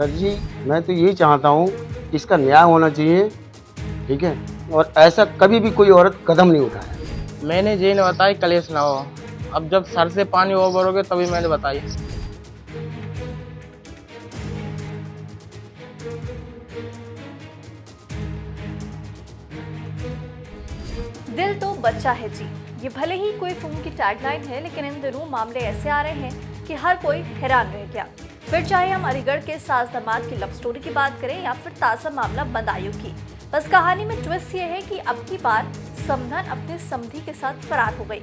Sir जी, मैं तो यही चाहता हूँ कि इसका न्याय होना चाहिए, ठीक है? और ऐसा कभी भी कोई औरत कदम नहीं उठाए। मैंने ये नहीं बताई कलेश ना हो। अब जब सर से पानी ओवरोगे तभी मैंने बताई। दिल तो बच्चा है जी, ये भले ही कोई फिल्म की टैगलाइन है, लेकिन इन दिनों मामले ऐसे आ रहे हैं कि हर कोई हैरान रह गया। फिर चाहे हम अलीगढ़ के सास दामाद की लव स्टोरी की बात करें या फिर ताजा मामला बदायूं की, बस कहानी में ट्विस्ट ये है कि अब की बार समधन अपने समधी के साथ फरार हो गई।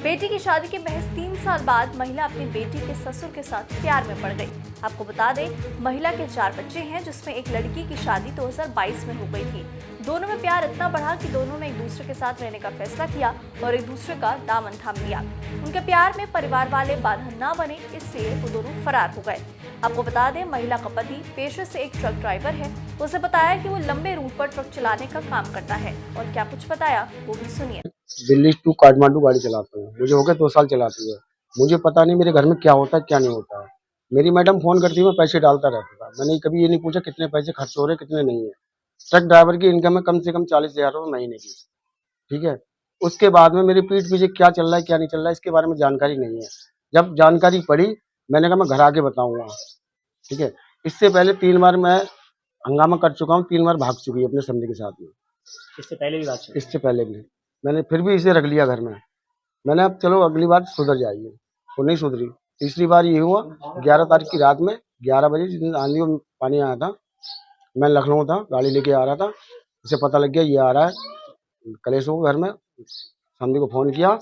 बेटी की शादी के महज 3 साल बाद महिला अपनी बेटी के ससुर के साथ प्यार में पड़ गई। आपको बता दें, महिला के 4 बच्चे हैं, जिसमें एक लड़की की शादी 2022 में हो गई थी। दोनों में प्यार इतना बढ़ा कि दोनों ने एक दूसरे के साथ रहने का फैसला किया और एक दूसरे का दामन थाम लिया। उनके प्यार में परिवार वाले बाधा ना बने, इसलिए वो दोनों फरार हो गए। आपको बता दें, महिला का पति पेशे से एक ट्रक ड्राइवर है। उसे बताया कि वो लंबे रूट पर ट्रक चलाने का काम करता है, और क्या कुछ बताया वो भी सुनिए। दिल्ली टू काठमांडू गाड़ी चलाता हूँ। मुझे हो गए 2 साल चलाते हुए। मुझे पता नहीं मेरे घर में क्या होता है, क्या नहीं होता है। मेरी मैडम फ़ोन करती है, मैं पैसे डालता रहता था। मैंने कभी ये नहीं पूछा कितने पैसे खर्च हो रहे हैं, कितने नहीं है। ट्रक ड्राइवर की इनकम है कम से कम 40,000 रुपये महीने की, ठीक है? उसके बाद में मेरी पीठ पीछे क्या चल रहा है, क्या नहीं चल रहा है, इसके बारे में जानकारी नहीं है। जब जानकारी पड़ी, मैंने कहा मैं घर आके बताऊँगा, ठीक है? इससे पहले 3 बार मैं हंगामा कर चुका हूँ, 3 बार भाग चुकी है अपने समधी के साथ में। इससे पहले भी बात चली? इससे पहले भी। मैंने फिर भी इसे रख लिया घर में। मैंने अब चलो अगली बार सुधर जाएगी, वो नहीं सुधरी। तीसरी बार ये हुआ 11 तारीख की रात में 11 बजे, जिस दिन आंधी और पानी आया था, मैं लखनऊ था, गाड़ी लेके आ रहा था। उसे पता लग गया ये आ रहा है कलेश हो घर में। समधी को फ़ोन किया,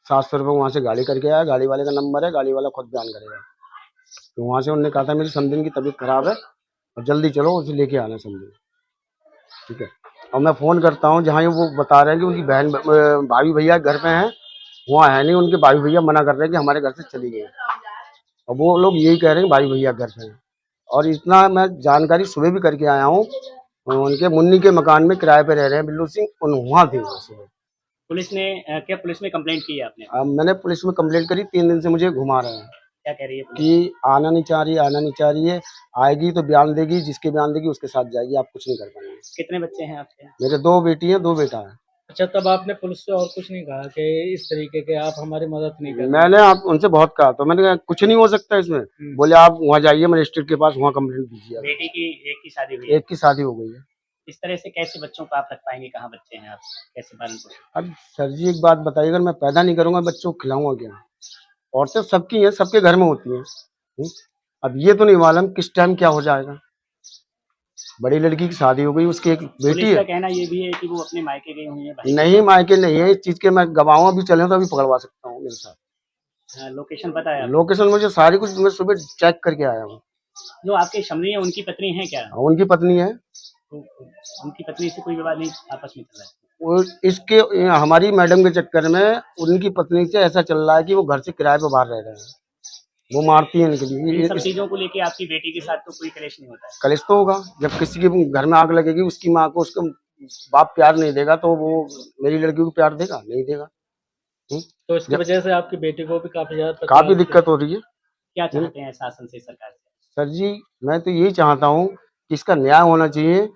700 रुपये वहाँ से गाड़ी करके आया। गाड़ी वाले का नंबर है, गाड़ी वाला खुद बयान करेगा। तो वहाँ से उन्होंने कहा था मेरी समधी की तबीयत खराब है और जल्दी चलो, उसे लेके आना समधी, ठीक है? और मैं फ़ोन करता हूँ जहाँ वो बता रहे हैं कि उनकी बहन भाभी भैया घर पे हैं, वहाँ है नहीं। उनके भाई भैया मना कर रहे हैं कि हमारे घर से चली गई, और वो लोग यही कह रहे हैं भाई भैया घर पे हैं। और इतना मैं जानकारी सुबह भी करके आया हूँ, उनके मुन्नी के मकान में किराए पे रह रहे हैं बिल्लू सिंह, उन वहाँ थे वो सुबह। पुलिस ने क्या पुलिस में कंप्लेंट की है आपने? अब मैंने पुलिस में कंप्लेंट करी, 3 दिन से मुझे घुमा रहे हैं क्या कह रही है पुलिस? कि आना नहीं चाह रही, आना नहीं चाह रही है। आएगी तो बयान देगी, जिसके बयान देगी उसके साथ जाएगी, आप कुछ नहीं कर पाएंगे। कितने बच्चे हैं आपके? मेरे 2 बेटी हैं, 2 बेटा है। अच्छा, तब आपने पुलिस से और कुछ नहीं कहा कि इस तरीके के आप हमारी मदद नहीं कर रहे? मैंने आप उनसे बहुत कहा, तो मैंने कहा कुछ नहीं हो सकता इसमें। बोले आप वहाँ जाइए मजिस्ट्रेट के पास, वहाँ कंप्लेंट दीजिए। बेटी की एक की शादी हुई है? एक की शादी हो गई है। इस तरह से कैसे बच्चों को आप रख पाएंगे? कहाँ बच्चे हैं आप, कैसे पालन पोषण? अब सर जी एक बात बताइए, अगर मैं पैदा नहीं करूंगा बच्चों को खिलाऊंगा क्या? औरतें सबकी हैं, सबके घर में होती हैं। अब ये तो नहीं मालूम किस टाइम क्या हो जाएगा। बड़ी लड़की की शादी हो गई, उसकी एक बेटी पुलिस का है। कहना ये भी है कि वो अपने मायके गई हुई है भाई। नहीं मायके नहीं है, इस चीज के मैं गवाह अभी चले तो अभी पकड़वा सकता हूँ मेरे साथ। लोकेशन पता है आपको? लोकेशन मुझे सारी कुछ मैं सुबह चेक करके आया हूँ। जो आपके समधी है उनकी पत्नी है क्या? उनकी पत्नी है। तो उनकी पत्नी से कोई विवाद नहीं आपस में चल रहा है? वो इसके हमारी मैडम के चक्कर में उनकी पत्नी से ऐसा चल रहा है कि वो घर से किराए पर बाहर रह रहे हैं। वो मारती है इनके इन लिए। सब चीजों को लेके आपकी बेटी के साथ तो कोई कलेश नहीं होता है? कलेश तो होगा, जब किसी के घर में आग लगेगी, उसकी माँ को उसका बाप प्यार नहीं देगा तो वो मेरी लड़की को प्यार देगा? नहीं देगा। तो इसकी वजह से आपकी बेटी को भी काफी ज्यादा काफी दिक्कत हो रही है। क्या चाहते हैं शासन से, सरकार से? सर जी मैं तो यही चाहता हूँ कि इसका न्याय होना चाहिए,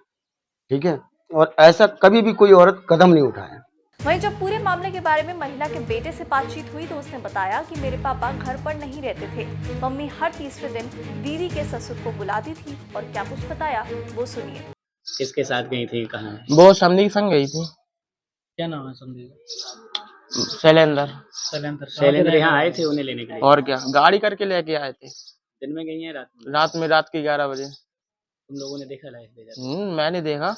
ठीक है? और ऐसा कभी भी कोई औरत कदम नहीं उठाए। वहीं जब पूरे मामले के बारे में महिला के बेटे से बातचीत हुई, तो उसने बताया कि मेरे पापा घर पर नहीं रहते थे। मम्मी हर तीसरे दिन दीदी के ससुर को बुलाती थी, और क्या कुछ बताया वो सुनिए। किसके साथ गई थी, कहाँ? वो समधी के संग गई थी। क्या नाम है समझे? शैलेंद्र। शैलेंद्र यहाँ आए थे उन्हें लेने के लिए? और क्या, गाड़ी करके लेके आए थे। दिन में गई हैं रात में? रात के 11 बजे। तुम लोगों ने देखा लाइफ ले जाते? मैंने देखा।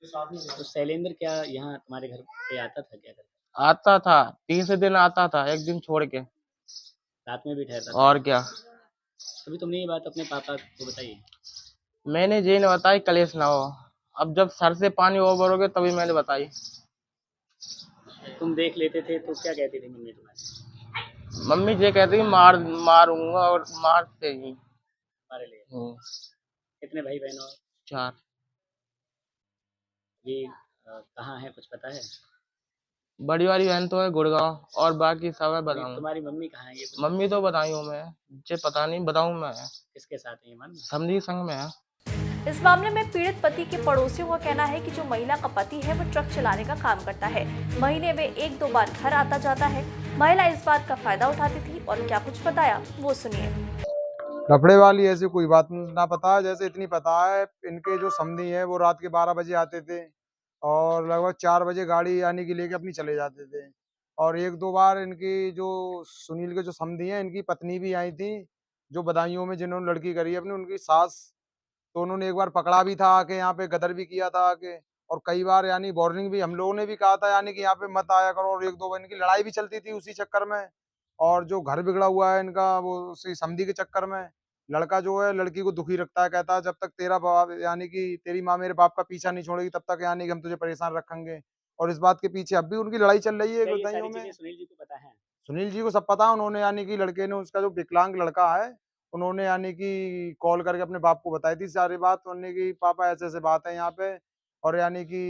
तो शैलेंद्र क्या यहाँ तुम्हारे घर पे आता था, क्या करता? आता था, तीसरे दिन आता था, एक दिन छोड़ के। रात में भी ठहरता था? और क्या। अभी तुमने ये बात अपने पापा को बताई? मैंने ये नहीं बताई कलेश ना हो। अब जब सर से पानी ओवरोगे तभी मैंने बताई। तुम देख लेते थे तो क्या कहती थी मम्मी तुम्हारी? मम्मी ये कहती मारूंगा, और मारते ही। तुम्हारे लिए? कितने भाई बहन हो? 4। ये कहाँ है, कुछ पता है? बड़ी वाली बहन तो है गुड़गांव और बाकी सब है बताऊँ। तुम्हारी मम्मी कहाँ है ये? मम्मी तो बताई हूँ मैं, मुझे पता नहीं बताऊँ मैं। किसके साथ है ये मन? समझी संग में है। इस मामले में पीड़ित पति के पड़ोसियों का कहना है कि जो महिला का पति है वो ट्रक चलाने का काम करता है। महीने में 1-2 बार घर आता जाता है। महिला इस बात का फायदा उठाती थी और क्या कुछ बताया वो सुनिए। लफड़े वाली ऐसी कोई बात ना पता है, जैसे इतनी पता है इनके जो समधी है वो रात के 12 बजे आते थे और लगभग 4 बजे गाड़ी यानी कि लेके अपनी चले जाते थे। और 1-2 बार इनकी जो सुनील के जो समधी हैं इनकी पत्नी भी आई थी, जो बदायूं में जिन्होंने लड़की करी है अपनी उनकी सास, तो उन्होंने एक बार पकड़ा भी था आके, यहाँ पे गदर भी किया था आके। और कई बार यानी वार्निंग भी हम लोगों ने भी कहा था यानी कि यहाँ पे मत आया करो, और 1-2 बार इनकी लड़ाई भी चलती थी उसी चक्कर में। और जो घर बिगड़ा हुआ है इनका वो उसी समधी के चक्कर में। लड़का जो है लड़की को दुखी रखता है, कहता है जब तक तेरा बाप यानी कि तेरी माँ मेरे बाप का पीछा नहीं छोड़ेगी तब तक यानी कि हम तुझे परेशान रखेंगे। और इस बात के पीछे अब भी उनकी लड़ाई चल रही है क्या ये बदायूं सारी में। चीजें सुनील जी को पता है? सुनील जी को सब पता है, उन्होंने यानी कि लड़के ने उसका जो विकलांग लड़का है, उन्होंने यानी कि कॉल करके अपने बाप को बताई थी सारी बात, उन्होंने कि पापा ऐसे-ऐसे बात है यहाँ पे और यानी कि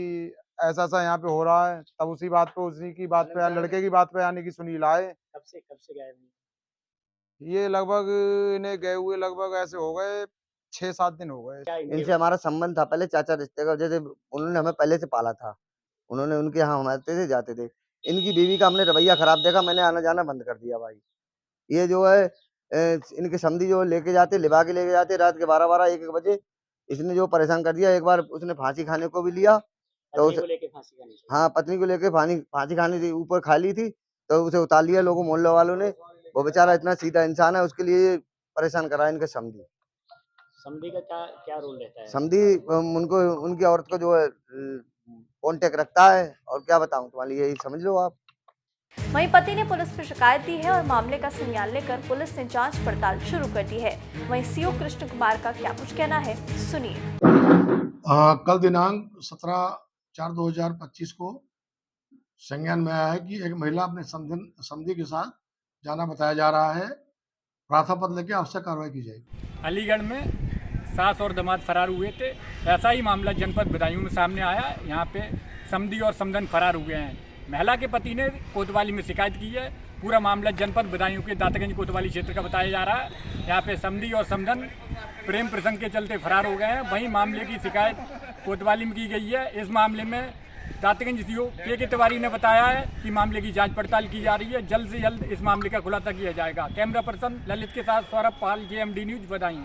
ऐसा-ऐसा यहाँ पे हो रहा है। तब उसी बात पे उसी की बात पे लड़के की बात पे यानी कि सुनील आए। कब से गायब हैं? ये लगभग इन्हें गए हुए लगभग ऐसे हो गए 6-7 दिन हो गए। क्या इनसे हमारा संबंध था पहले चाचा रिश्ते का, जैसे उन्होंने हमें पहले से पाला था, उन्होंने उनके यहाँ हम आते थे जाते थे। इनकी बीवी का हमने रवैया खराब देखा, मैंने आना जाना बंद कर दिया भाई। ये जो है इनके समधी जो लेके जाते लिवा के लेके जाते रात के 12-12 1-1 बजे, इसने जो परेशान कर दिया। एक बार उसने फांसी खाने को भी लिया तो पत्नी को लेके फांसी खानी चाहिए। हाँ, पत्नी को लेके फांसी खाने थी, ऊपर खा ली थी तो उसे उतार लिया लोगों मोहल्ले वालों ने। वो बेचारा इतना सीधा इंसान है, उसके लिए परेशान करा इनके समधी। समधी का क्या क्या रोल रहता है? समधी उनको उनकी औरत को जो है कांटेक्ट रखता है, और क्या बताऊं तुम्हारे, यही समझ लो आप। वहीं पति ने पुलिस पर शिकायत दी है और मामले का संज्ञान लेकर पुलिस ने जांच पड़ताल शुरू कर दी है। वहीं सीओ कृष्ण कुमार का क्या कुछ कहना है सुनिए। कल दिनांक 17/4/2025 को संज्ञान में आया है कि एक महिला अपने समधी के साथ जाना बताया जा रहा है। प्रार्थना पत्र लेके आवश्यक कार्रवाई की जाएगी। अलीगढ़ में सास और दामाद फरार हुए थे, ऐसा ही मामला जनपद बदायूं में सामने आया। यहाँ पे समधी और समधन फरार हुए हैं। महिला के पति ने कोतवाली में शिकायत की है। पूरा मामला जनपद बदायूं के दातागंज कोतवाली क्षेत्र का बताया जा रहा है। यहाँ पे समधी और समधन प्रेम प्रसंग के चलते फरार हो गए हैं। वहीं मामले की शिकायत कोतवाली में की गई है। इस मामले में दातागंज सीओ के तिवारी ने बताया है कि मामले की जांच पड़ताल की जा रही है। जल्द से जल्द इस मामले का खुलासा किया जाएगा। कैमरा पर्सन ललित के साथ सौरभ पाल, JMD न्यूज बदायूं।